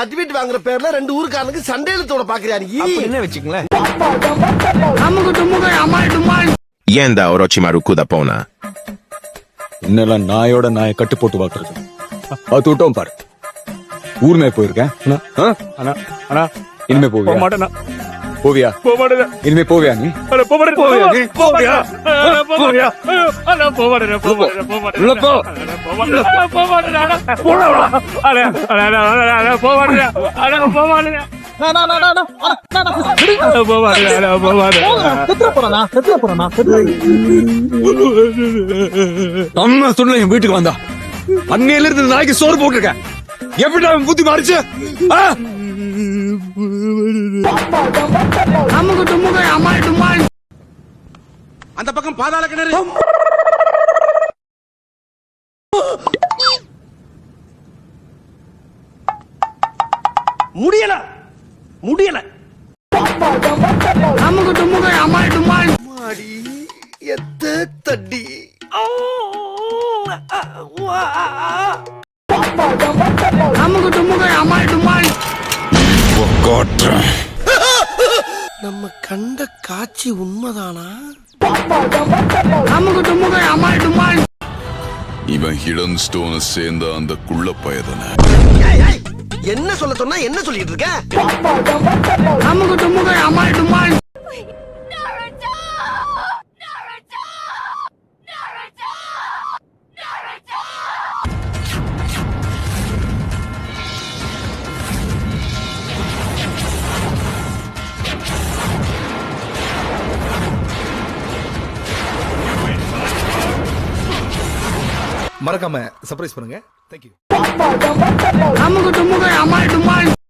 Certificate வாங்குற பேர்ல 2 ஊருக்காரனுக்கு சண்டை இழுத்தோட பாக்குறியா நீ? என்ன வச்சுங்களேன். ஏன்டா Orochimaru kuda போனா? இன்னெல்லாம் நாயோட நாயை கட்டு போட்டு வாக்குறது. அது விட்டோம் பாரு. ஊர் மேல போயிருக்கேன். இனிமே போவியா? போவியா? இனிமே போவியா நீ? அம்மா சொன்ன என் வீட்டுக்கு வந்தா அன்னையில இருந்து நாய்க்கு சோறு போட்டிருக்கேன். எப்படி அவன் புத்தி மாறிச்சு? அந்த பக்கம் பாதாள கிணறு. முடியல முடியல. மாடி எத்த தட்டி. நம்ம கண்ட காட்சி உண்மைதானா? இவன் ஹிடன் ஸ்டோனை சேர்ந்த அந்த குள்ள பயதன. என்ன சொல்ல சொன்னா என்ன சொல்லிட்டு இருக்க? மறக்காம சர்ப்ரைஸ் பண்ணுங்க. தேங்க்யூ.